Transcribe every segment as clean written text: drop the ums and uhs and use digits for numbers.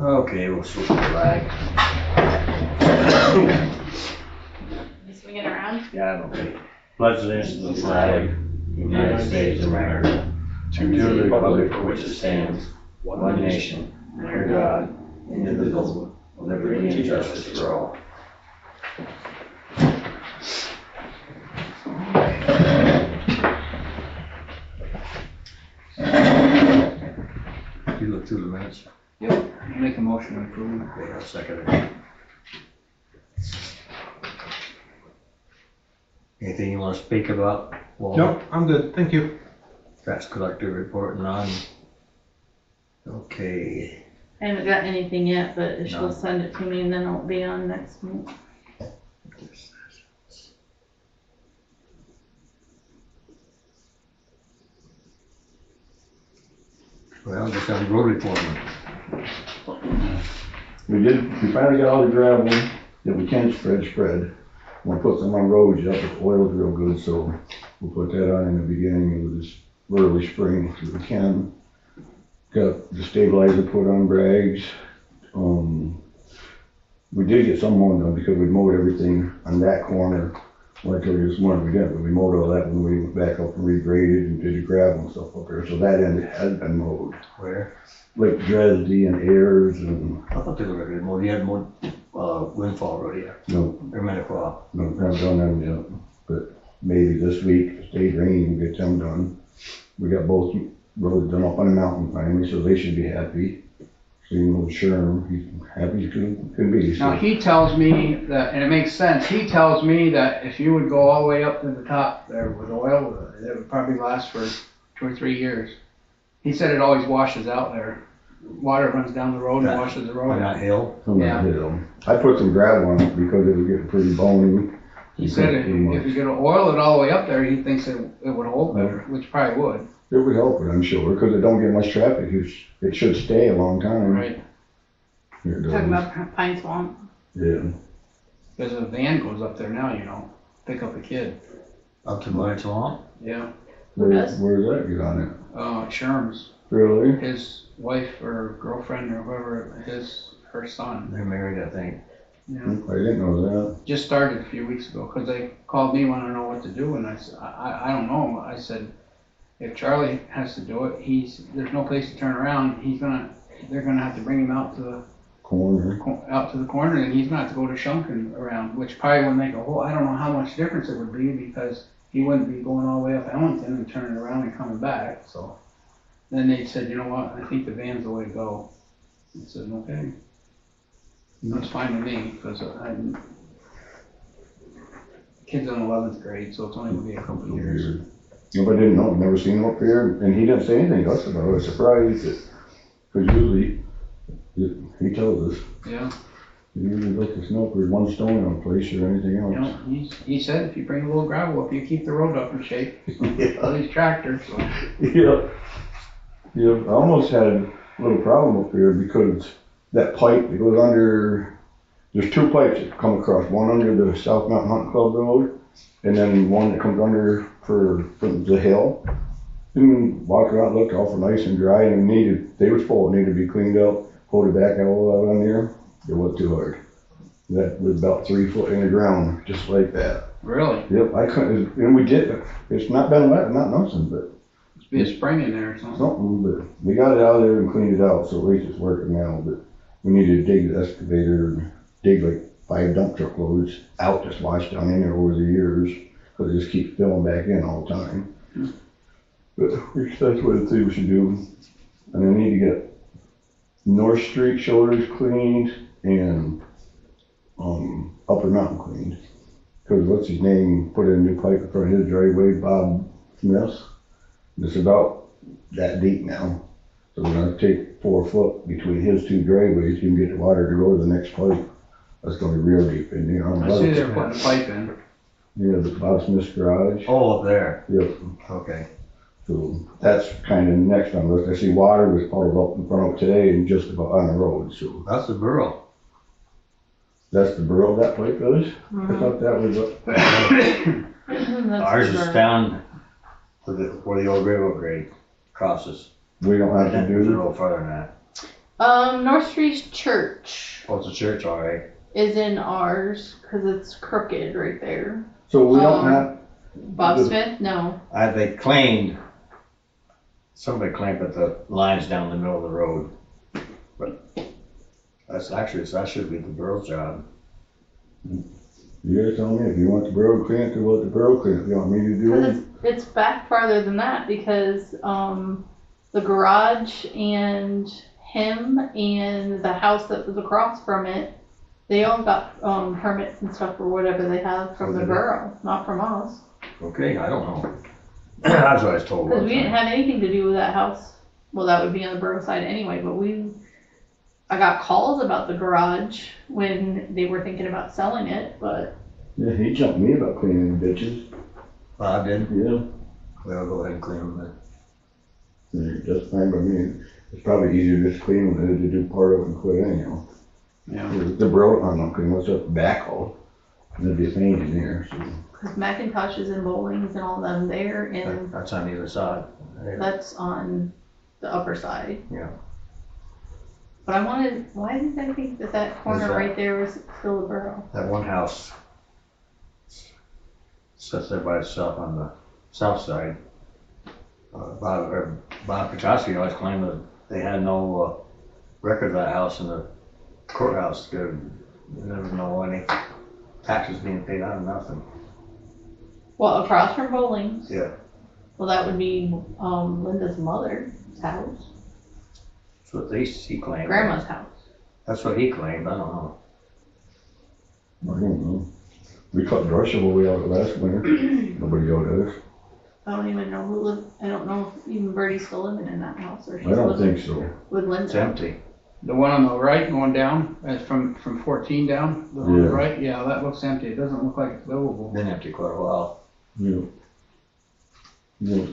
Okay, we'll switch the flag. You swing it around? Yeah, I'm okay. Pledge allegiance to the flag, United States of America, and to the republic for which it stands, one nation, under God, indivisible, with liberty and justice for all. You look through the minutes? Yep, make a motion to approve. Okay, I'll second it. Anything you want to speak about? Walt? Nope, I'm good, thank you. Tax collector report, none. Okay. I haven't got anything yet, but if she'll No. send it to me and then it'll be on next month. Well, just on road reporting. We finally got all the gravel that we can spread. We'll put some on roads up, the oil's real good, so we'll put that on in the beginning of this early spring if we can. Got the stabilizer put on Bragg's. We did get some mowing done because we mowed everything on that corner. Like I told you this morning, we didn't, but we mowed all that when we went back up and regraded and did the gravel and stuff up there. So that end has been mowed. Where? Like Dresdy and Ayers and, I thought they were gonna mow. You had more, Windfall Road, yeah. no, Or Minnequaw. no, haven't done them yet. But maybe this week, if it stays raining, we'll get them done. We got both roads done up on the mountain finally, so they should be happy. Same with Sherm, he's happy as can be. So. Now, he tells me that, and it makes sense, he tells me that if you would go all the way up to the top there with oil, it would probably last for 2 or 3 years. He said it always washes out there. Water runs down the road and washes the road On that out. hill. On that Yeah. hill. I put some gravel on it because it was getting pretty bony. He said if you're gonna oil it all the way up there, he thinks it would hold better, which probably would. It would help it, I'm sure, because it don't get much traffic. It should stay a long time. Right. Here it Talking does. about Pine Swamp. Yeah. Because a van goes up there now, you know, pick up a kid. Up to Muddy Swamp. Yeah. Where's that get on it? Sherm's, Really? his wife or girlfriend or whoever, her son. They're married, I think. Yeah. I didn't know that. Just started a few weeks ago because they called me wanting to know what to do, and I said, I don't know. I said, if Charlie has to do it, there's no place to turn around. They're gonna have to bring him out to the Corner. corner, and he's gonna have to go to Shunkin around, which probably would make a whole. I don't know how much difference it would be because he wouldn't be going all the way up Ellington and turning around and coming back. So then they said, you know what? I think the van's the way to go. I said, okay. That's fine with me because kid's in 11th grade, so it's only gonna be a couple of years. Nobody didn't know, never seen him up here, and he didn't say anything to us about it. I was surprised that, because usually, he tells us, Yeah. he usually lets us know if there's one stone on a place or anything You else. know, he said if you bring a little gravel up, you keep the road up in shape. Yeah. All these tractors. So. Yeah. Yeah, I almost had a little problem up here because that pipe that goes under, there's 2 pipes that come across, one under the South Mountain Hunting Club Road, and then one that comes under from the hill. And walked around, looked awful nice and dry, and they was full, it needed to be cleaned up, pulled it back all out on there. It wasn't too hard. That was about 3 foot in the ground, just like that. Really? Yep, I couldn't, and we did, it's not been wet, not nothing, but Must be a spring in there or something. something, but we got it out of there and cleaned it out, so at least it's working now, but we need to dig the excavator and dig like 5 dump truck loads out that's washed down in there over the years, because it just keeps filling back in all the time. But that's what I think we should do. And I need to get North Street shoulders cleaned and Upper Mountain cleaned. Because what's his name put in a new pipe in front of his driveway, Bob Smith. It's about that deep now. So we're gonna take 4 foot between his 2 driveways, you can get the water to go to the next pipe. That's gonna be real deep in there. I see they're putting a pipe in. Yeah, the Bob Smith's garage. Oh, up there. Yep. Okay. So that's kind of next on the list. I see water was puddled up in front of it today and just about on the road, so. That's the borough. That's the borough that pipe is? I thought that was Ours is down where the old railroad grade crosses. we don't have to It's a do. little further than that. North Street Church What's the church, all right? is in ours, cause it's crooked right there. So we don't Um, have, Bob The- Smith, no. They claimed, somebody claimed that the line's down the middle of the road. But that should be the borough's job. you guys tell me, if you want the borough clean, do what the borough clean, if you want me to do Cause it. it's back farther than that because, the garage and him and the house that was across from it, they all got, permits and stuff or whatever they have from Oh, the did they? borough, not from us. Okay, I don't know. That's what I was told Cause one we didn't time. have anything to do with that house. Well, that would be on the borough side anyway, but I got calls about the garage when they were thinking about selling it, but Yeah, he jumped me about cleaning the ditches, Bob did? yeah. Well, go ahead and clean them then. That's fine by me. It's probably easier just to clean than to do part of it and quit anyhow. Yeah. The borough, I'm not clean, what's up backhoe? There'd be a pain in there, so. cause Macintosh's and Bowling's and all them there and That's on either side. that's on the upper side. Yeah. But why did I think that corner that- right there was still a borough? That one house sits there by itself on the south side. Bob Petrosky always claimed that they had no record of that house in the courthouse. There never know any taxes being paid on, nothing. Well, across from Bowling's. Yeah. Well, that would be, Linda's mother's house, That's what he claimed. grandma's house. That's what he claimed, I don't know. I don't know. We cut brush all the way out last winter. Nobody got us. I don't even know who lived, I don't know if even Bertie's still living in that house or she's I don't living think so. with It's Linda. empty. The one on the right going down, from 14 down, the one on the Yeah. right, yeah, that looks empty. It doesn't look like it's livable. Been empty quite a while. Yeah. Yeah.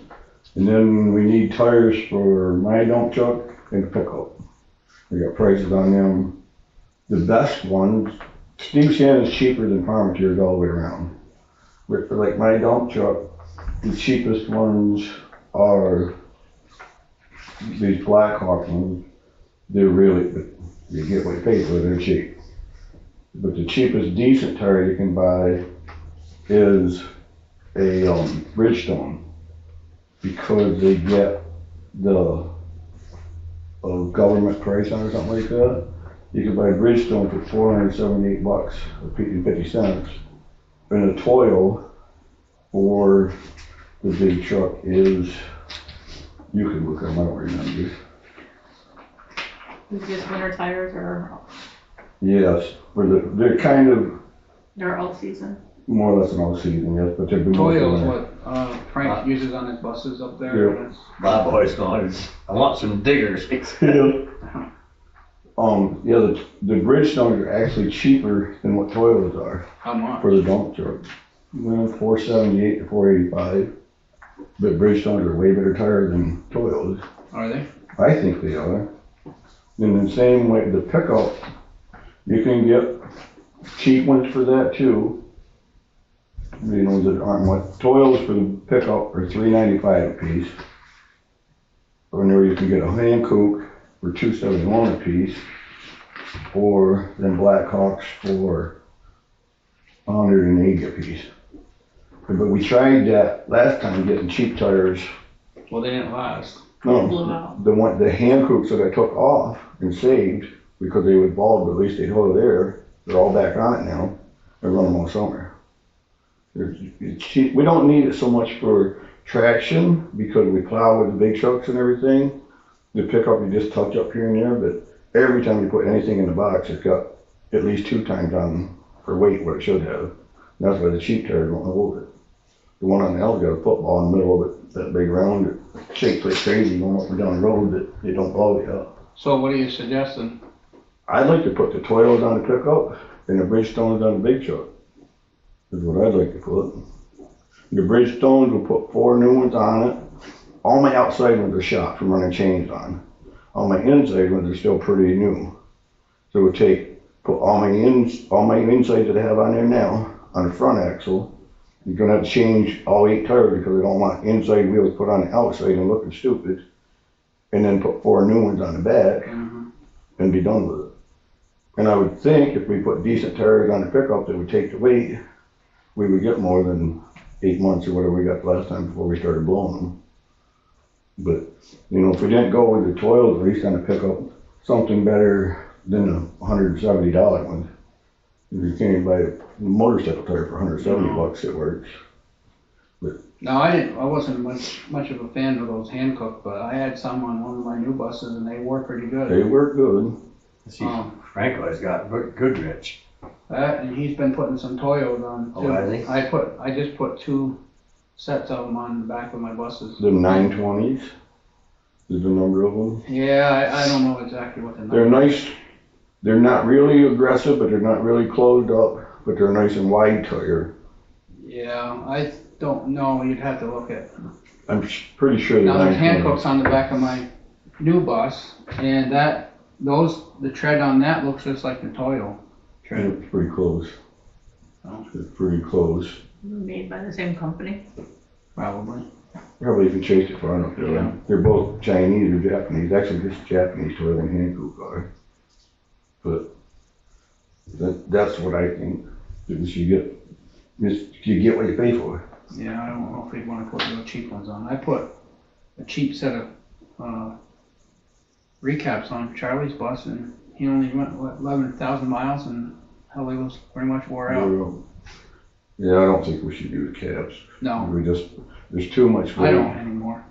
And then we need tires for my dump truck and pickup. We got prices on them. The best ones, Steve Shannon's cheaper than farm materials all the way around. But for like my dump truck, the cheapest ones are these Black Hawk ones. They're really, you get what you pay for, they're cheap. But the cheapest decent tire you can buy is a Bridgestone, because they get the government price on it or something like that. You can buy a Bridgestone for $478 and 50 cents. And a Toyo for the big truck is, you can look at them, I don't remember. It's just winter tires or Yes, they're kind of they're all season. more or less an all season, yes, but they're. Toyo is what Frank uses on his buses up there. Yeah. and it's- Bob always going, I want some diggers. Yeah, the Bridgestones are actually cheaper than what Toyotas are How much? for the dump truck. Well, $478 to $485, but Bridgestones are way better tires than Toyotas. Are they? I think they are. In the same way, the pickup, you can get cheap ones for that too. You know, that aren't what, Toyotas for the pickup are $395 a piece. Or there you can get a Hankook for $271 a piece. Or then Blackhawks for $180 a piece. But we tried that last time, getting cheap tires. Well, they didn't last. No, Blew out. the Hankooks that I took off and saved, because they would bulb, but at least they'd hold there. They're all back on it now. I run them all summer. It's cheap. We don't need it so much for traction because we plow with the big trucks and everything. The pickup you just touch up here and there, but every time you put anything in the box, it's got at least 2 times on for weight what it should have. And that's why the cheap tires won't hold it. The one on the L's got a football in the middle of it, that big round, it shakes like crazy going up and down the road, that it don't blow you up. So what are you suggesting? I'd like to put the Toyotas on the pickup and the Bridgestones on the big truck. Is what I'd like to put. The Bridgestones will put 4 new ones on it. All my outside ones are shot from running chains on. All my inside ones are still pretty new. So we'll put all my insides that I have on there now on the front axle. You're gonna have to change all 8 tires because I don't want inside wheels put on the outside and looking stupid. And then put 4 new ones on the back. Mm-hmm. and be done with it. And I would think if we put decent tires on the pickup that would take the weight, we would get more than 8 months or whatever we got last time before we started blowing them. But, you know, if we didn't go with the toils, at least on the pickup, something better than the $170 one. You can't even buy a motorcycle tire for $170, it works. No, I wasn't much of a fan of those hand cooked, but I had some on one of my new buses and they work pretty good. They work good. See, Franco's got good rich. That, and he's been putting some Toyos on too. Oh, has he? I just put 2 sets of them on the back of my buses. The 920s is the number of them. Yeah, I don't know exactly what the number. They're nice. They're not really aggressive, but they're not really closed up, but they're nice and wide tire. Yeah, I don't know. You'd have to look at. I'm pretty sure they're Now there's 920s. hand hooks on the back of my new bus, and the tread on that looks just like the Toyo tread. It's pretty close. Oh. It's pretty close. Made by the same company. Probably. Probably if you chased it far enough. Yeah. They're both Chinese or Japanese. Actually, just Japanese toilet and hand cook are. But that's what I think. Is you get what you pay for. Yeah, I don't know if we'd want to put real cheap ones on. I put a cheap set of recaps on Charlie's bus, and he only went 11,000 miles, and hell, he was pretty much wore out. Yeah, I don't think we should do the caps. No, There's too much weight. I don't anymore.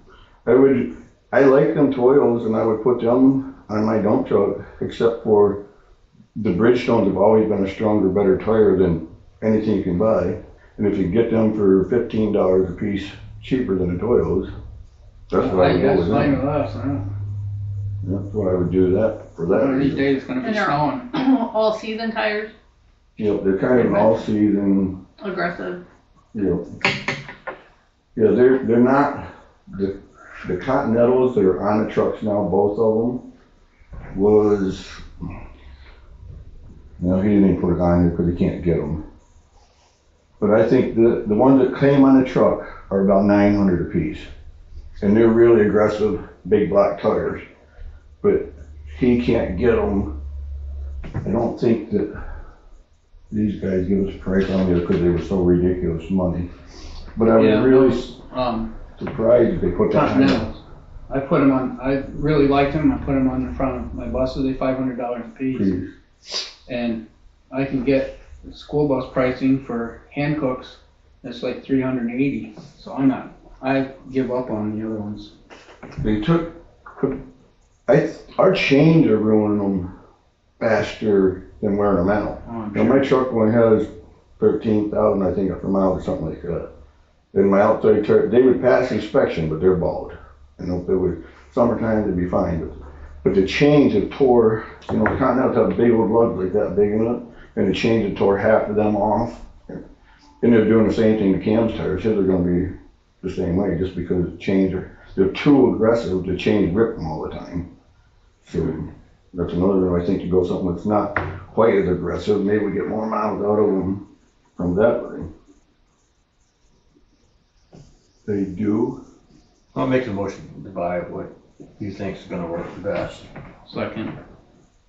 I like them Toyos, and I would put them on my dump truck, except for the Bridgestones have always been a stronger, better tire than anything you can buy. And if you get them for $15 a piece cheaper than the Toyos, that's what I would go with Fine them. with us, huh? That's what I would do that for that One of these reason. days it's gonna be And they're snowing. all season tires, Yep, they're kind of an all season. aggressive. Yep. Yeah, they're not the Continentals that are on the trucks now. Both of them was. No, he didn't even put it on here because he can't get them. But I think the ones that came on the truck are about 900 a piece. And they're really aggressive, big black tires. But he can't get them. I don't think that these guys give us a price on there because they were so ridiculous money. But I was really surprised if they put that on. Continentals. I put them on, I really liked them. I put them on the front of my buses. They're $500 a piece. And I can get school bus pricing for hand cooks. That's like $380. So I give up on the other ones. They took, our chains are ruining them faster than wearing them out. Oh, I'm Now my truck only has 13,000, I think, per mile or something like that. And my outside tire, they would pass inspection, but they're bald. And if it was summertime, they'd be fine. But the chains have tore, you know, the Continentals have big old lugs like that big in it, and the chains have tore half of them off. And they're doing the same thing to Cam's tires. His are gonna be the same way, just because the chains they're too aggressive, the chains rip them all the time. So that's another reason I think to go something that's not quite as aggressive, maybe we get more miles out of them from that way. They do. I'll make the motion to buy what you think's gonna work the best. Second.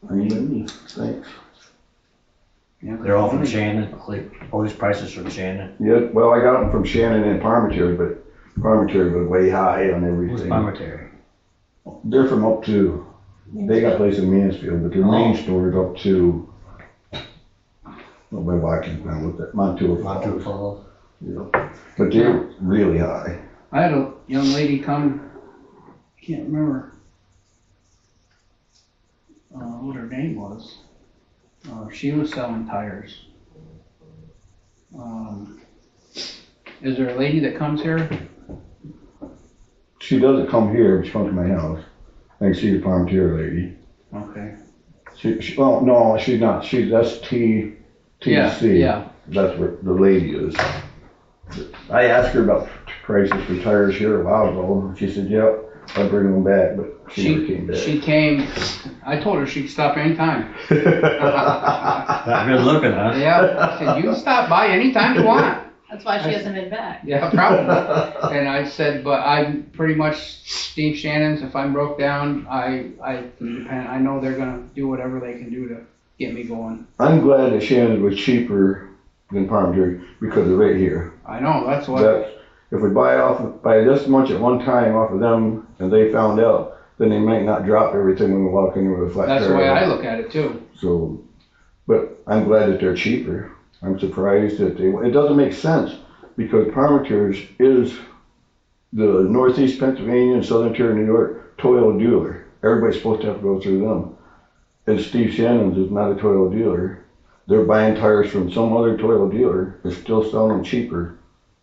Thanks. Yeah, They're all from Shannon, like, all these prices from Shannon. Yeah, well, I got them from Shannon and Parmentier, but Parmentier was way high on Who's everything. Palmetary? They're from up to, they got a place in Mansfield, but their main store is up to, oh, by Watkins, with that, Montour Montour Falls. Falls. Yeah. But they're really high. I had a young lady come, I can't remember what her name was. She was selling tires. Is there a lady that comes here? She doesn't come here, but she comes to my house. I can see the Parmentier lady. Okay. Well, no, she's not. That's TC. Yeah. That's what the lady is. I asked her about prices for tires here a while ago. She said, yep, I'll bring them back, but she never came back. She came, I told her she could stop anytime. I've been looking, huh? Yeah, I said, you can stop by anytime you want. That's why she hasn't been back. Yeah, probably. And I said, but I'm pretty much Steve Shannon's. If I'm broke down, I can depend. I know they're gonna do whatever they can do to get me going. I'm glad that Shannon was cheaper than Parmenter because of right here. I know, that's what. That's, if we buy this much at one time off of them and they found out, then they might not drop everything when we walk in with a flat tire. That's the way I look at it too. So, but I'm glad that they're cheaper. I'm surprised that it doesn't make sense because Parmenter's is the Northeast Pennsylvania and Southern Tier of New York Toyota dealer. Everybody's supposed to have to go through them. And Steve Shannon's is not a Toyota dealer. They're buying tires from some other Toyota dealer. They're still selling them cheaper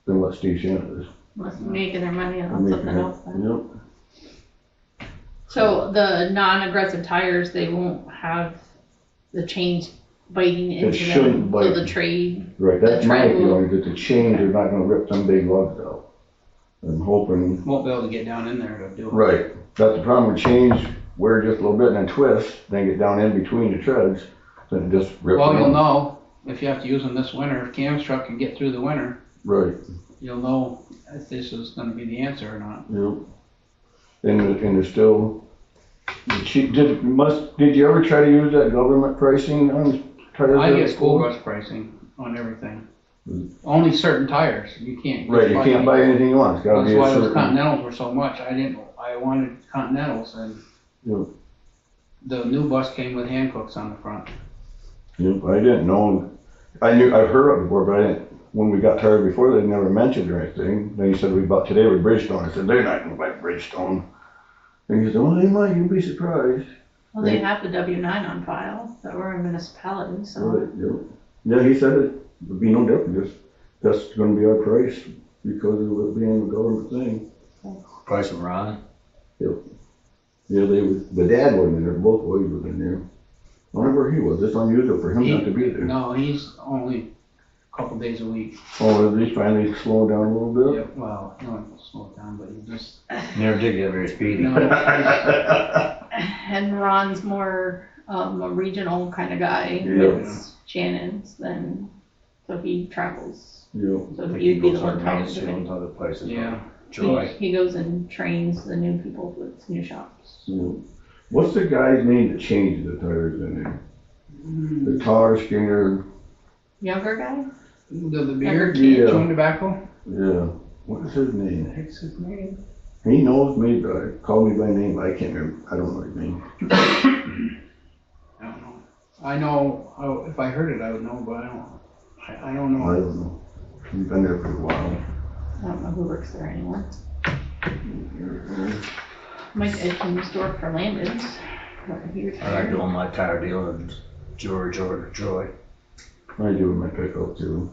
than what Steve Shannon is. Must be making their money on something else then. Yep. So the non-aggressive tires, they won't have the chains biting into them. shouldn't bite. So the trade, Right, that's The my tread will- feeling, that the chains are not gonna rip some big lugs out. I'm hoping, Won't be able to get down in there to do it. right, that's the problem with chains, wear just a little bit and then twist, then get down in between the treads, then it just rips. Well, them you'll out. know if you have to use them this winter. If Cam's truck can get through the winter, Right, you'll know if this is gonna be the answer or not. yep. And there's still, the cheap, did you ever try to use that government pricing on tires? I get school bus pricing on everything. Only certain tires. You can't. Right, you can't buy anything you want, it's gotta That's be a why those certain. Continentals were so much. I wanted Continentals and Yep. the new bus came with hand hooks on the front. Yep, I didn't know, I've heard of it before, but I didn't, when we got tires before, they never mentioned or anything. Then he said, we bought today with Bridgestone. I said, they're not gonna buy Bridgestone. And he said, well, they might, you'll be surprised. well, they have the W-9 on file, that we're a municipality, so. Right, yep. Yeah, he said it would be no different, just, that's gonna be our price because of it being a government thing. Price of Ron. Yeah, the dad wasn't in there, both boys were in there. I wonder where he was, it's unusual for him not to be there. No, he's only a couple days a week. Oh, is he finally slowing down a little bit? Yeah, well, he won't slow it down, but he just. Never did get very speedy. No, And Ron's more, a regional kind of guy, Yeah. with Shannon's, then, so he travels. Yeah. So he'd be the one talking to Mansfield me. and other places. Yeah. Joy. He goes and trains the new people with new shops. So, what's the guy's name that changes the tires in there? The taller, skinnier, Younger guy? the beard, Yeah. chewing tobacco. yeah, what is his name? What's his name? He knows me, but call me by name, but I can't remember, I don't know his name. I don't know. I know, if I heard it, I would know, but I don't I know. don't know. He's been there for a while. I don't know who works there anymore. Mike Edkin used to work for Landon's, but he I like retired. doing my tire deal in George or Joy. I do with my pickup too.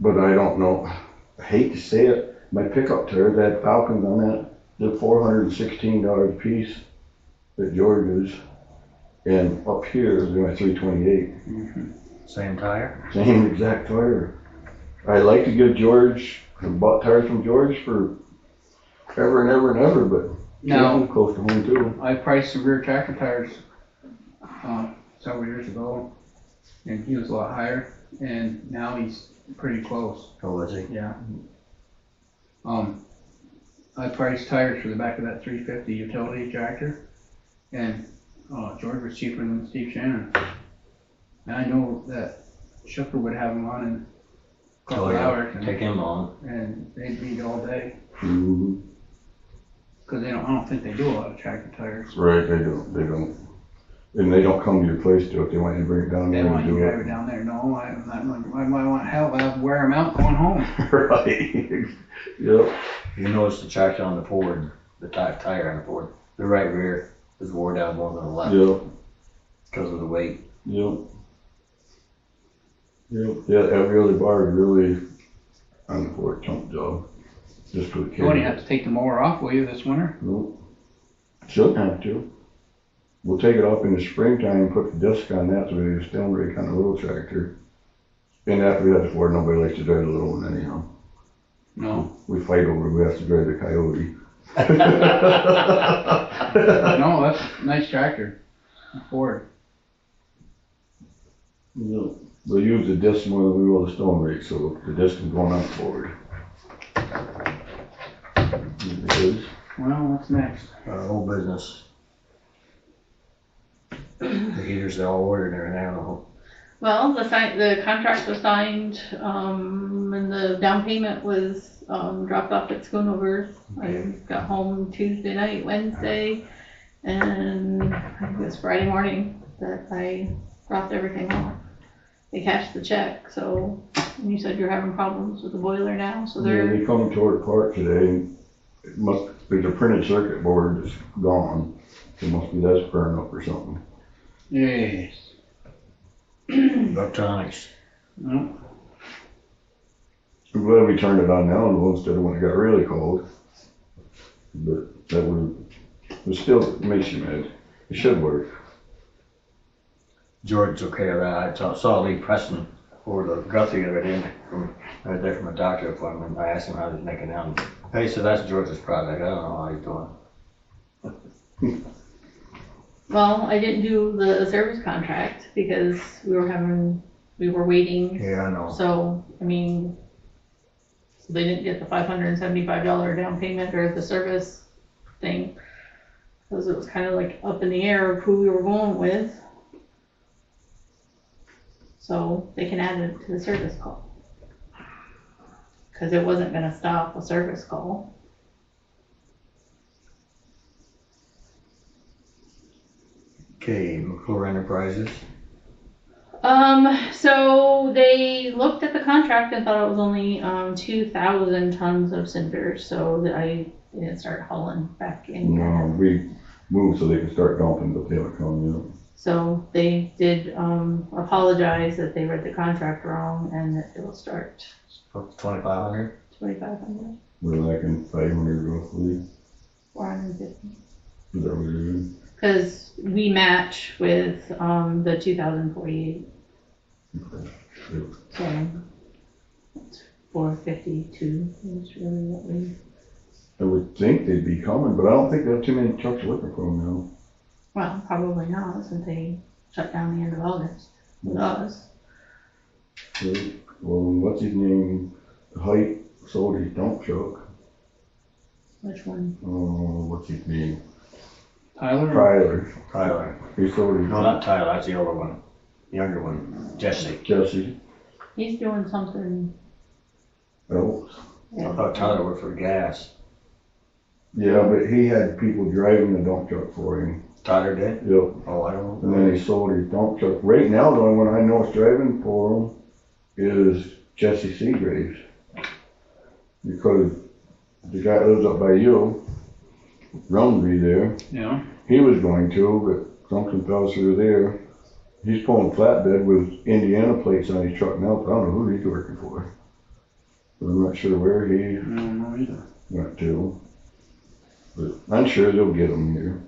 But I don't know, I hate to say it, my pickup tires, that Falcons on that, they're $416 a piece at George's. And up here, they're at $328. Same tire. Same exact tire. I like to give George, I bought tires from George for ever and ever and ever, but Now, Canton, close to home too. I priced some rear tractor tires, several years ago, and he was a lot higher, and now he's pretty close. Oh, was he? Yeah. I priced tires for the back of that 350 utility tractor, and, George was cheaper than Steve Shannon. And I know that Shooker would have them on in a couple Oh, yeah. hours, Take him on. and they'd beat all day, Mhm. cause I don't think they do a lot of tractor tires. Right, they don't. And they don't come to your place to do it, they want you to bring it down They there want and you do to drive it down there, no, I'm not, I want hell, I'll wear them out going home. Right. Yep. You notice the tractor on the Ford, the tire on the Ford, the right rear is wore down more than the left Yep. because of the weight. Yep. Yep. Yeah, every other bar is really on the floor chunk job. Just for the You won't kids. have to take the mower off, will you, this winter? Nope. Shouldn't have to. We'll take it off in the springtime and put the disc on that so we just down brake on the little tractor. And after we have the Ford, nobody likes to drive the little one anyhow. No. We fight over who has to drive the Coyote. No, that's a nice tractor, Ford. Yep. We'll use the disc more than we will the stone rake, so the disc is going up forward. It is. Well, what's next? Old business. The heaters they all ordered and everything, I don't know. Well, the contract was signed, and the down payment was, dropped off at Schoonover's. I got home Tuesday night, Wednesday, and I think it was Friday morning that I dropped everything off. They cashed the check, so, and you said you're having problems with the boiler now, so Yeah, they're, they come toward park today. There's a printed circuit board that's gone. It must be that's burned up or something. Yes. Electronics. No. I'm glad we turned it on now though, instead of when it got really cold. But that would, it still makes you mad. It should work. George's okay with that. I saw Lee Preston over the gut the other day from right there from a doctor appointment. I asked him how he's making out. Hey, so that's George's project. I don't know how he's doing. well, I didn't do the service contract because we were waiting. Yeah, I know. So, I mean, they didn't get the $575 down payment or the service thing. Because it was kind of like up in the air of who we were going with. So they can add it to the service call. Because it wasn't gonna stop a service call. Okay, McClure Enterprises. So they looked at the contract and thought it was only 2,000 tons of cinders, so that I didn't start hauling back in. No, we moved so they could start dumping, but they haven't come yet. So they did apologize that they read the contract wrong and that it will start 2,500. 2,500, We're lacking 500 roughly. 450. Is that what it is? Because we match with the 2048. So it's 452 is really what we. I would think they'd be coming, but I don't think they have too many trucks looking for them now. Well, probably not since they shut down the end of August with us. So, well, what's his name? Height sold his dump truck. Which one? Oh, what's his name? Tyler? Tyler. He sold his No, not Tyler. That's the older one. Younger one. Jesse. Jesse. He's doing something. else. I thought Tyler worked for gas. Yeah, but he had people driving the dump truck for him. Tyler did? Yep. Oh, I don't And know. then he sold his dump truck. Right now, the only one I know is driving for him is Jesse Seagraves. Because the guy that lives up by you, Rumsby there, Yeah. he was going to, but something fell through there. He's pulling flatbed with Indiana plates on his truck now, but I don't know who he's working for. But I'm not sure where he I don't know either. went to. But I'm sure they'll get him here.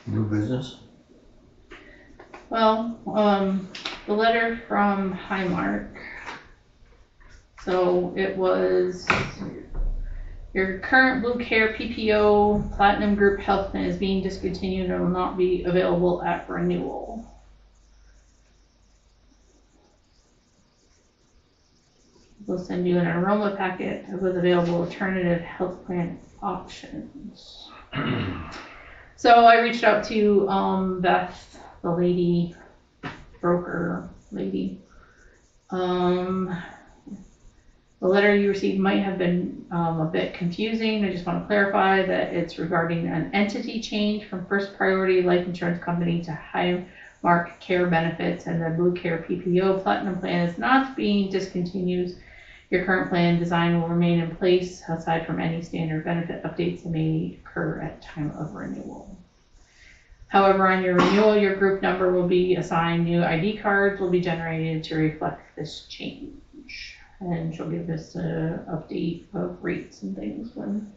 New business? Well, the letter from Highmark. So it was your current Blue Care PPO Platinum Group Health Plan is being discontinued and will not be available at renewal. We'll send you an enrollment packet with available alternative health plan options. So I reached out to Beth, the lady, broker lady. The letter you received might have been a bit confusing. I just want to clarify that it's regarding an entity change from First Priority Life Insurance Company to Highmark Care Benefits, and the Blue Care PPO Platinum Plan is not being discontinued. Your current plan design will remain in place aside from any standard benefit updates that may occur at time of renewal. However, on your renewal, your group number will be assigned. New ID cards will be generated to reflect this change. And she'll give us an update of rates and things when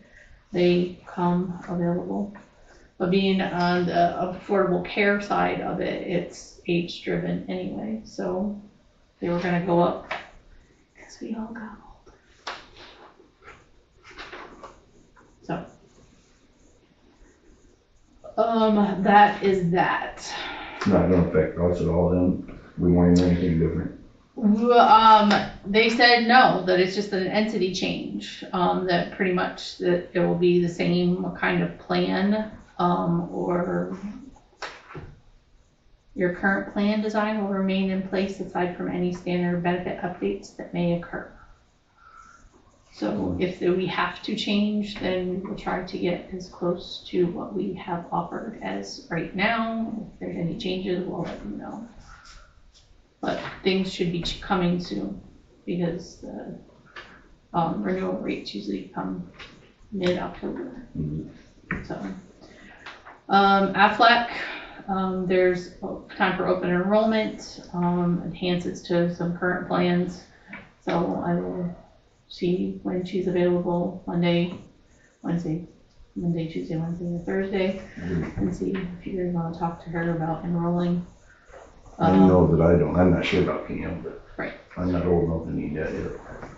they come available. But being on the affordable care side of it, it's age driven anyway. So they were gonna go up because we all got old. So That is that. It's not gonna affect us at all then, we won't do anything different. They said no, that it's just an entity change, that pretty much that it will be the same kind of plan, or your current plan design will remain in place aside from any standard benefit updates that may occur. So if we have to change, then we'll try to get as close to what we have offered as right now. If there's any changes, we'll let you know. But things should be coming soon because the renewal rates usually come mid-October. So, Aflac, there's time for open enrollment, enhances to some current plans. So I will see when she's available Monday, Tuesday, Wednesday, or Thursday, and see if you guys want to talk to her about enrolling. I know that I'm not sure about Cam, but Right. I'm not old enough to need that yet.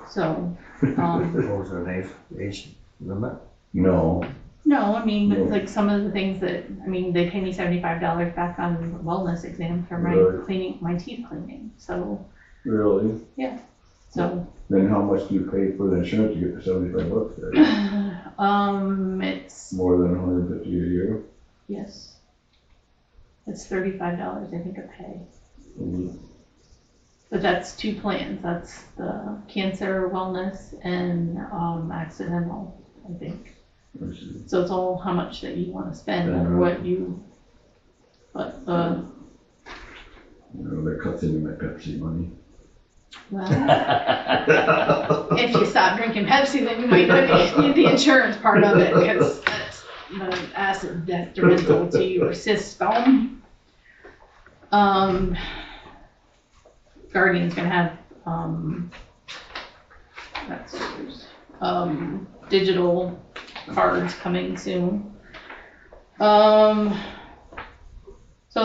So, What was their age limit? No, no, I mean, No. like some of the things that, I mean, they pay me $75 back on wellness exam for my Really? my teeth cleaning, so, really? so. Then how much do you pay for the insurance to get the $75 there? It's, More than $150 a year? yes. It's $35, I think, a pay. But that's two plans, that's the cancer, wellness, and, accidental, I think. So it's all how much that you wanna spend and what you, but, You know, that cuts into my Pepsi money. well, if you stop drinking Pepsi, then you might not need the insurance part of it, because that's the acid detrimental to your system. Guardian's gonna have, digital cards coming soon. So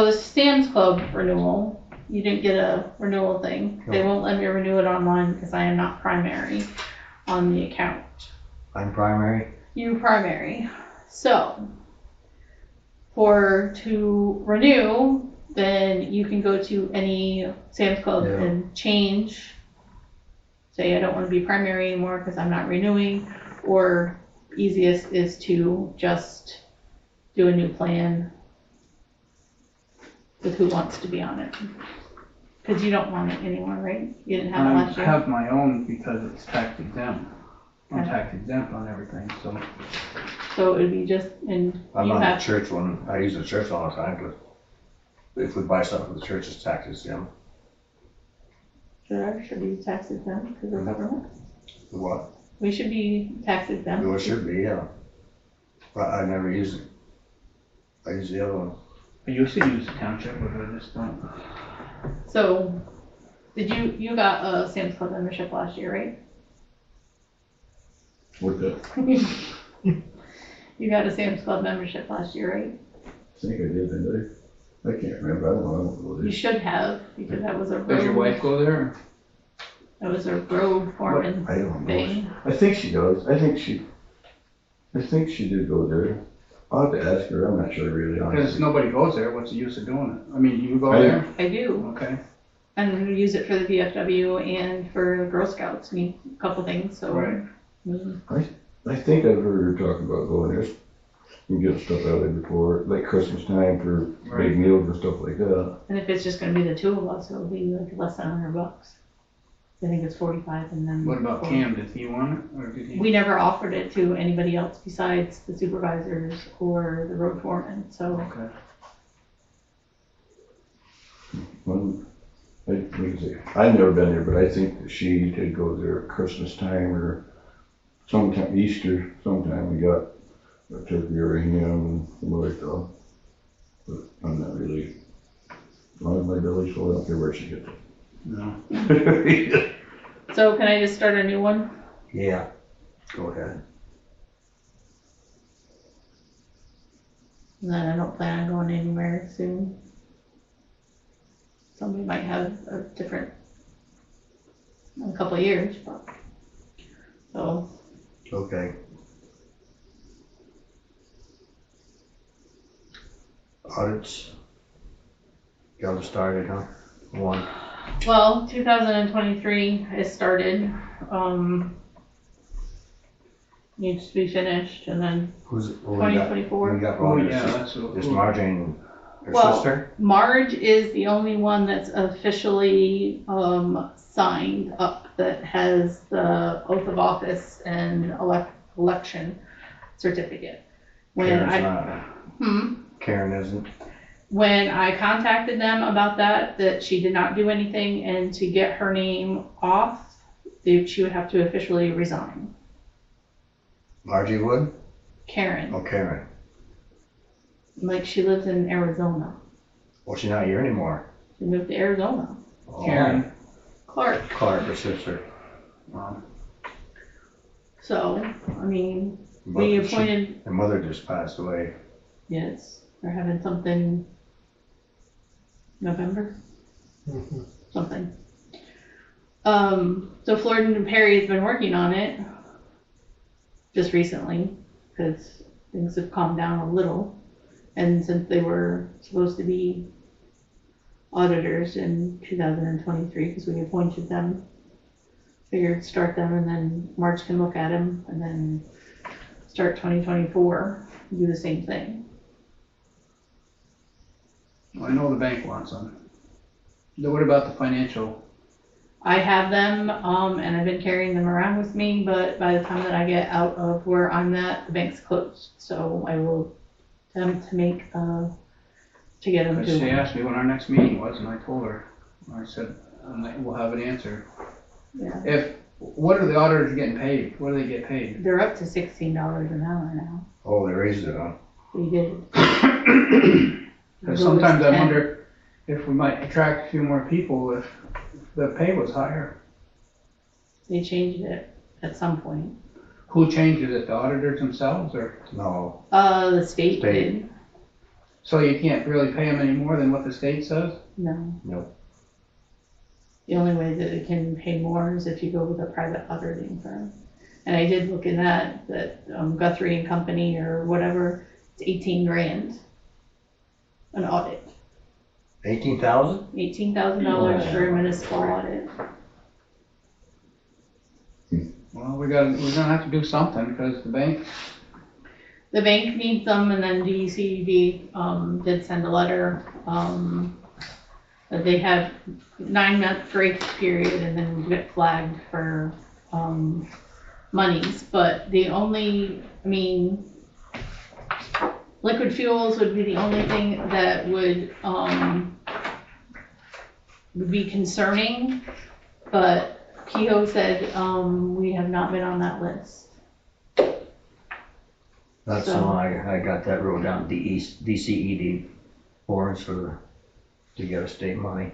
the Sam's Club renewal, you didn't get a renewal thing. They won't let me renew it online because I am not primary on the account. I'm primary. You primary. So, to renew, then you can go to any Sam's Club Yeah. and change. Say I don't want to be primary anymore because I'm not renewing, or easiest is to just do a new plan with who wants to be on it. Because you don't want it anymore, right? You didn't have it I last year? have my own because it's tax exempt. I'm Okay. tax exempt on everything, so. So it would be just, and I'm you on the have, church one. I use the church all the time, but if we buy something for the church, it's tax exempt. should be tax exempt because of government. What? We should be tax exempt. It should be, yeah. But I never use it. I use the other one. I used to use the township, but I just don't. So, you got a Sam's Club membership last year, right? What the, You got a Sam's Club membership last year, right? I think I did, didn't I? I can't remember, I don't know. You should have, because that was a Does your wife road, go there? that was a road foreman I don't know. thing. I think she does, I think she did go there. I'll have to ask her, I'm not sure really, Because honestly. nobody goes there, what's the use of doing it? I mean, you go I- there? I do, Okay, and we use it for the VFW and for Girl Scouts, a couple things, so. Right. I think I've heard her talk about going there and getting stuff out of there before, like Christmas time for Right. big meals and stuff like that. And if it's just gonna be the two of us, it'll be like less than $100. I think it's 45 and then. what about 40. Cam, did he want it, or did he? We never offered it to anybody else besides the supervisors or the road foreman, so. Okay. Well, like I say, I've never been there, but I think that she did go there at Christmas time or sometime, Easter, sometime we got a turkey or a ham and some other stuff. But I'm not really, as long as my belly's full, I don't care where she gets No. it. So can I just start a new one? Yeah. Go ahead. And then I don't plan on going anywhere soon. Somebody might have a different, in a couple of years, but. So, Okay. Audits. Got started, huh? One. Well, 2023 has started, needs to be finished, and then Who's, what we got? 2024. We got Oh, audits. yeah, that's what. Is Marjane her Well, sister? Marge is the only one that's officially, signed up, that has the oath of office and election certificate. When Karen's not. Karen isn't. When I contacted them about that she did not do anything, and to get her name off, she would have to officially resign. Margie Wood? Karen, Oh, Karen. like she lives in Arizona. Well, she's not here anymore. She moved to Arizona. Oh, Karen. Clark. Clark, her sister. So, I mean, But we appointed, her mother just passed away. yes, they're having something November, something. So Florida and Perry has been working on it just recently, because things have calmed down a little. And since they were supposed to be auditors in 2023, because we appointed them, figured start them, and then March can look at them, and then start 2024, do the same thing. Well, I know the bank wants them. Now, what about the financial? I have them, and I've been carrying them around with me, but by the time that I get out of where I'm at, the bank's closed. So I will attempt to make, to get them Because she to. asked me when our next meeting was, and I told her, I said, we'll have an answer. Yeah. What are the auditors getting paid? What do they get paid? They're up to $16 an hour now. Oh, they raised it, huh? We did. Because sometimes I wonder if we might attract a few more people if the pay was higher. They changed it at some point. Who changes it, the auditors themselves, or? No. The state State. did. So you can't really pay them any more than what the state says? No. Nope. The only way that it can pay more is if you go with a private auditing firm. And I did look in that Guthrie and Company or whatever, it's 18 grand. An audit. 18,000? $18,000 for a municipal audit. Well, we're gonna have to do something, because the bank, The bank needs them, and then DCD, did send a letter, that they have 9-month grace period and then get flagged for, monies, but the only, I mean, liquid fuels would be the only thing that would be concerning, but Kehoe said, we have not been on that list. That's So- the one I got that wrote down, DCED forms to get a state money.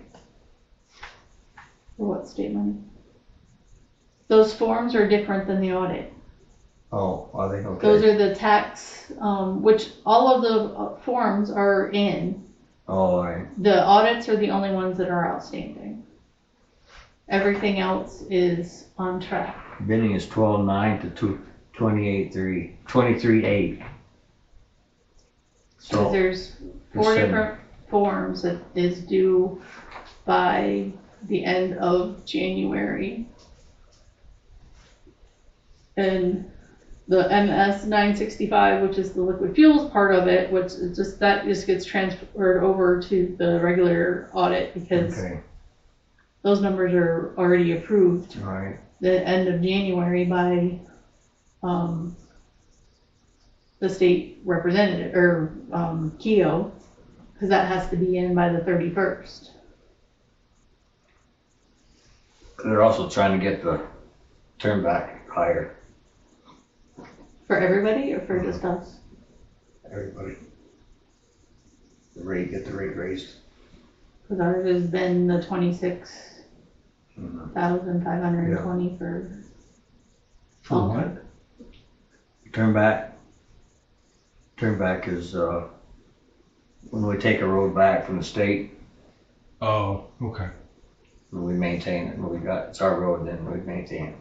For what state money? Those forms are different than the audit. Oh, are they? Those Okay. are the tax, which all of the forms are in. Oh, all right. The audits are the only ones that are outstanding. Everything else is on track. Bidding is 12/9 to 28/3, 23/8. So So, there's 4 send- different forms that is due by the end of January. And the MS 965, which is the liquid fuels part of it, which is that just gets transferred over to the regular audit, because okay, those numbers are already approved all right. the end of January by the state representative, or Kehoe, because that has to be in by the 31st. They're also trying to get the turn back higher, For everybody, or for just us? everybody. Get the rate raised. Because ours has been the 26,520 for a long time. Turn back is, when we take a road back from the state, Oh, okay. and we maintain it, and it's our road, then we maintain it.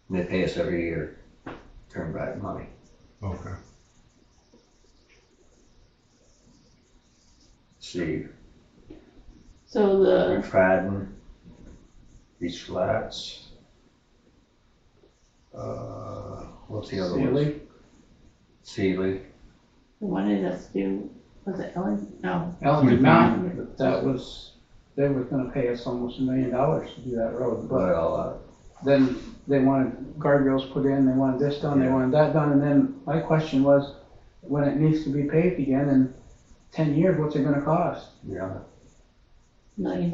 And they pay us every year, turn back money. Okay. see, So the, McFadden, Beach Flats. What's the other one? Sealy, Sealy. they wanted us to do, was it Ellen? No. Ellington Mountain, that was, they were gonna pay us almost $1 million to do that road, but Well, then they wanted guardrails put in, they wanted this done, they wanted that done, and then my question was, when it needs to be paved again in 10 years, what's it gonna cost? yeah. $1 million.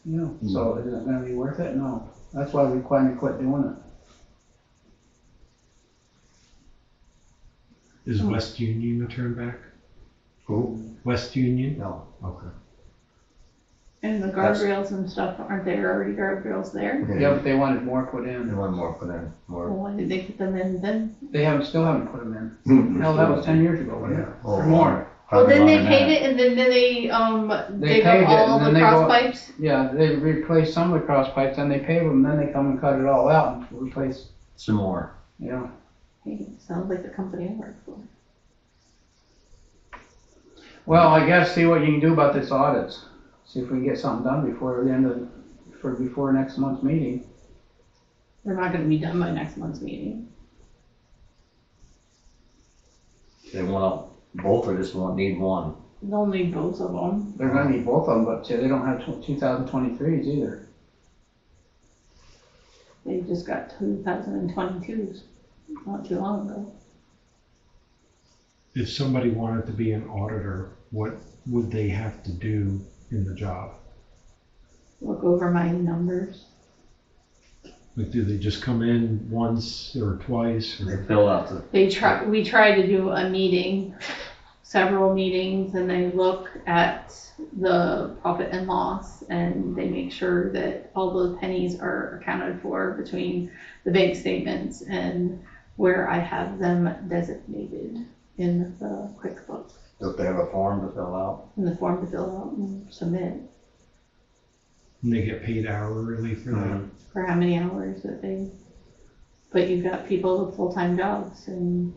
You know, so is it gonna be worth it? No. That's why we finally quit doing it. Is West Union a turn back? Who? West Union? No. Okay. And the guardrails and stuff, aren't there already guardrails there? Yeah, but they wanted more put And in. one more put in, Well, more. when did they put them in then? They still haven't put them in. Hell, that was 10 years ago, wasn't it? Or more. Well, then they Probably paid longer it and then they, They dig paved up it, all and the then they cross go- pipes? Yeah, they replaced some of the cross pipes, then they pave them, then they come and cut it all out and replace, than that. Some more. yeah. Hey, sounds like the company I work for. Well, I guess see what you can do about this audits. See if we can get something done before the end of, before next month's meeting. They're not gonna be done by next month's meeting. They want both or just won't need one. They'll need both of them. They're gonna need both of them, but they don't have 2023s either. They just got 2022s not too long ago. If somebody wanted to be an auditor, what would they have to do in the job? Look over my numbers. Like, do they just come in once or twice? They Or? fill out the, We try to do a meeting, several meetings, and they look at the profit and loss and they make sure that all those pennies are accounted for between the bank statements and where I have them designated in the QuickBooks, if they have a form to fill out. in the form to fill out and submit And they get paid hourly for that? for how many hours that they, but you've got people with full-time jobs and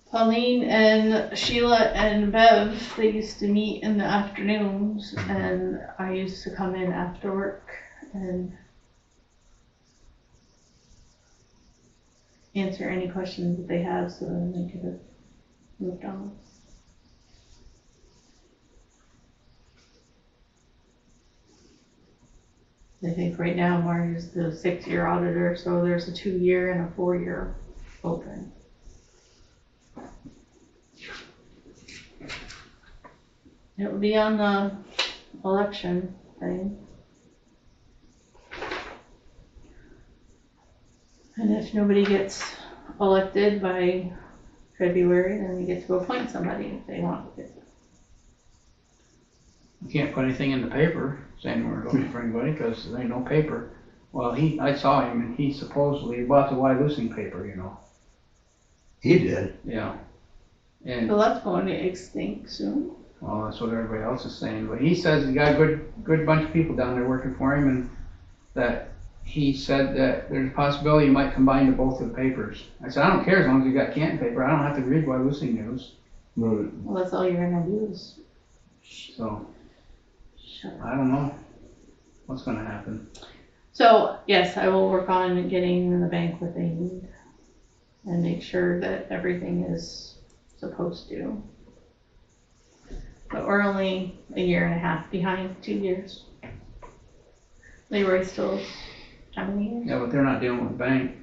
Pauline and Sheila and Bev, they used to meet in the afternoons and I used to come in after work and answer any questions that they have so then they could have moved on. I think right now Marge is the 6-year auditor, so there's a 2-year and a 4-year open. It will be on the election thing. And if nobody gets elected by February, then we get to appoint somebody if they want to. You can't put anything in the paper saying we're looking for anybody, because there ain't no paper. Well, I saw him, and he supposedly bought the Wyalusing paper, you know. He did. Yeah. And, So that's going to extinct soon. well, that's what everybody else is saying, but he says he got a good bunch of people down there working for him, and that he said that there's a possibility you might combine the both of the papers. I said, I don't care as long as you got Canton paper, I don't have to read Wyalusing news, Well, that's all you're gonna do is so shut up. I don't know what's gonna happen. So, yes, I will work on getting the bank what they need and make sure that everything is supposed to. But we're only a year and a half behind, 2 years. Leroy still, how many years? Yeah, but they're not dealing with the bank,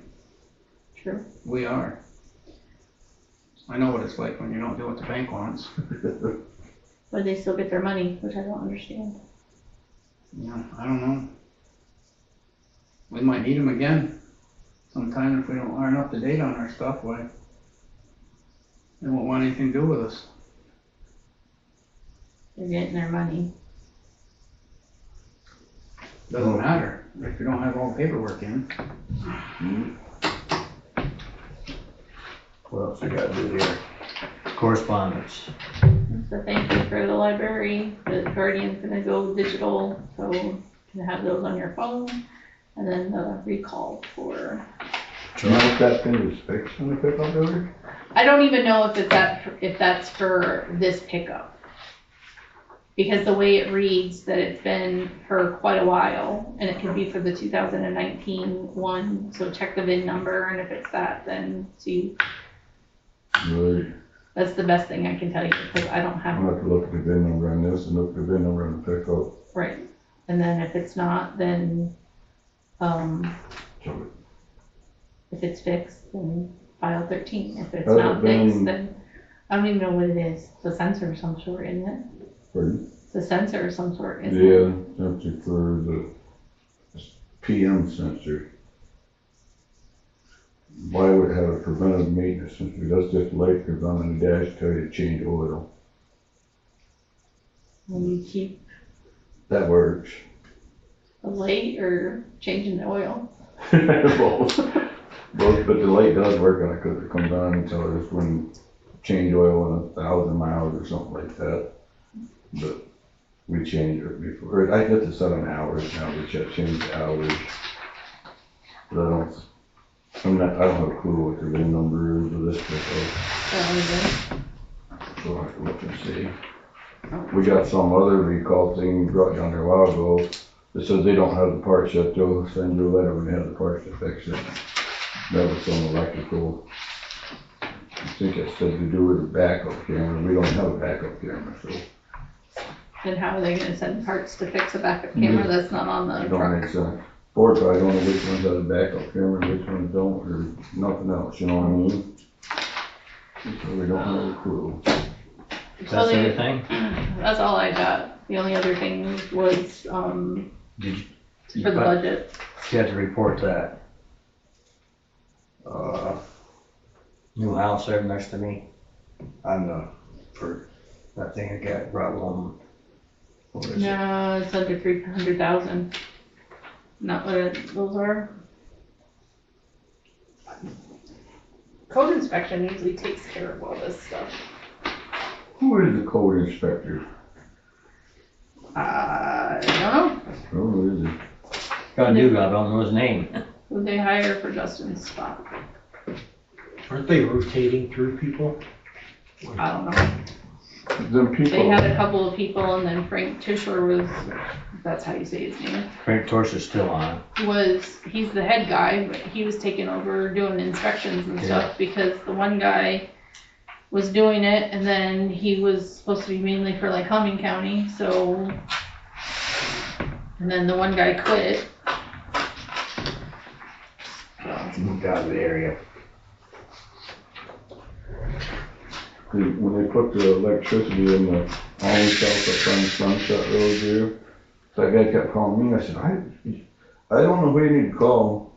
True. we are. I know what it's like when you don't do what the bank wants. But they still get their money, which I don't understand. Yeah, I don't know. We might need them again sometime if we aren't up to date on our stuff. Why? They won't want anything to do with us. They're getting their money. Doesn't matter if you don't have all the paperwork in. What else we gotta do here? Correspondence. So thank you for the library. The Guardian's gonna go digital, so you can have those on your phone. And then the recall for, You know if that's been fixed in the pickup over? I don't even know if that's for this pickup. Because the way it reads that it's been for quite a while, and it could be for the 2019 one, so check the VIN number, and if it's that, then see, Right. that's the best thing I can tell you, because I don't have, I'll have to look at the VIN number on this and look at the VIN number on the pickup. right. And then if it's not, then, So, if it's fixed, then file 13. If it's Has it not been- fixed, then, I don't even know what it is. It's a sensor of some sort, isn't it? pardon? It's a sensor of some sort, isn't it? Yeah, sensor for the PM sensor. Why would it have a preventive maintenance sensor? That's just the light comes on in the dash, tell you to change oil. When you keep That works. the light or changing the oil. Both, but the light does work on it because it comes on and tells us when change oil in 1,000 miles or something like that. But we change it before, I get to 7 hours now, which I change the hours. But I don't have a clue what the VIN number is of this pickup, so I have to look and see. We got some other recall thing brought down there a while ago that says they don't have the parts yet, they'll send you a letter when they have the parts to fix it. That was some electrical. I think it said to do with a backup camera, we don't have a backup camera, so Then how are they gonna send parts to fix a backup camera that's not on the it don't truck? make sense. Ford probably don't know which ones have a backup camera, and which ones don't, or nothing else, you know what I mean? So we don't have a clue. That's everything? That's all I got. The only other thing was, Did you for the budget. You have to report that new house there next to me on the, for that thing I got brought home. What is it? No, it's under 300,000. Not what those are. Code inspection usually takes care of all this stuff. Who is the code inspector? I don't know Oh, who is it? Got a dude, I don't know his name. who they hire for Justin's spot. Aren't they rotating through people? I don't know. Them They people, had a couple of people, and then Frank Tischer was, that's how you say his name, Frank Torch is still on. he's the head guy, but he was taking over doing inspections and stuff because the one guy was doing it, and then he was supposed to be mainly for like Humming County, so, and then the one guy quit. Moved out of the area. when they put the electricity in the only south up on Sunset Road there, that guy kept calling me, I said, I don't know who you need to call.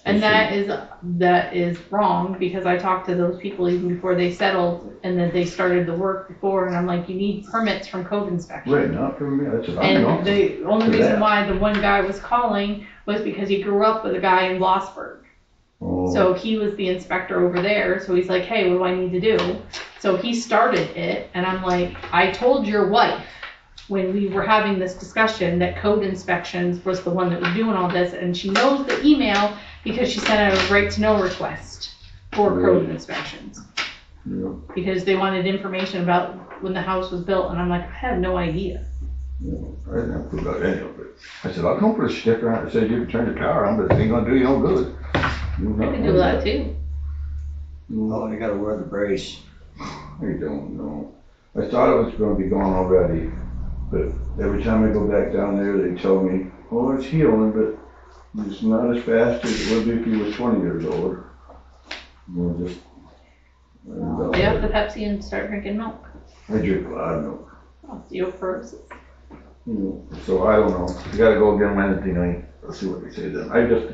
And that is wrong, because I talked to those people even before they settled, and then they started the work before, and I'm like, you need permits from code inspection. Right, not from me, I said, I know. And the only For reason that. why the one guy was calling was because he grew up with a guy in Blossburg. Oh, So he was the inspector over there, so he's like, hey, what do I need to do? So he started it, and I'm like, I told your wife when we were having this discussion that code inspections was the one that was doing all this, and she knows the email because she sent out a right to know request for code inspections. yeah, Because they wanted information about when the house was built, and I'm like, I have no idea. yeah, I didn't have to put out any of it. I said, I'll come put a sticker on it that says you can turn the power on, but it ain't gonna do you no good. I can do that too. Oh, they gotta wear the brace. I don't know. I thought it was gonna be gone already, but every time I go back down there, they tell me, oh, it's healing, but it's not as fast as it would be if you was 20 years old. We'll just. Stay off the Pepsi and start drinking milk. I drink a lot of milk. Osteoporosis. So I don't know. You gotta go again Wednesday night. Let's see what they say then. I just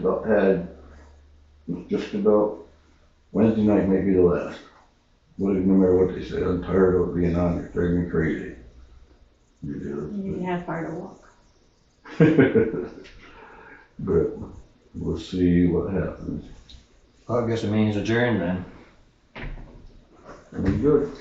about Wednesday night might be the last. But no matter what they say, I'm tired of being on there. Driving me crazy. You have far to walk. But we'll see what happens. Well, I guess it means adjourned then. Very good.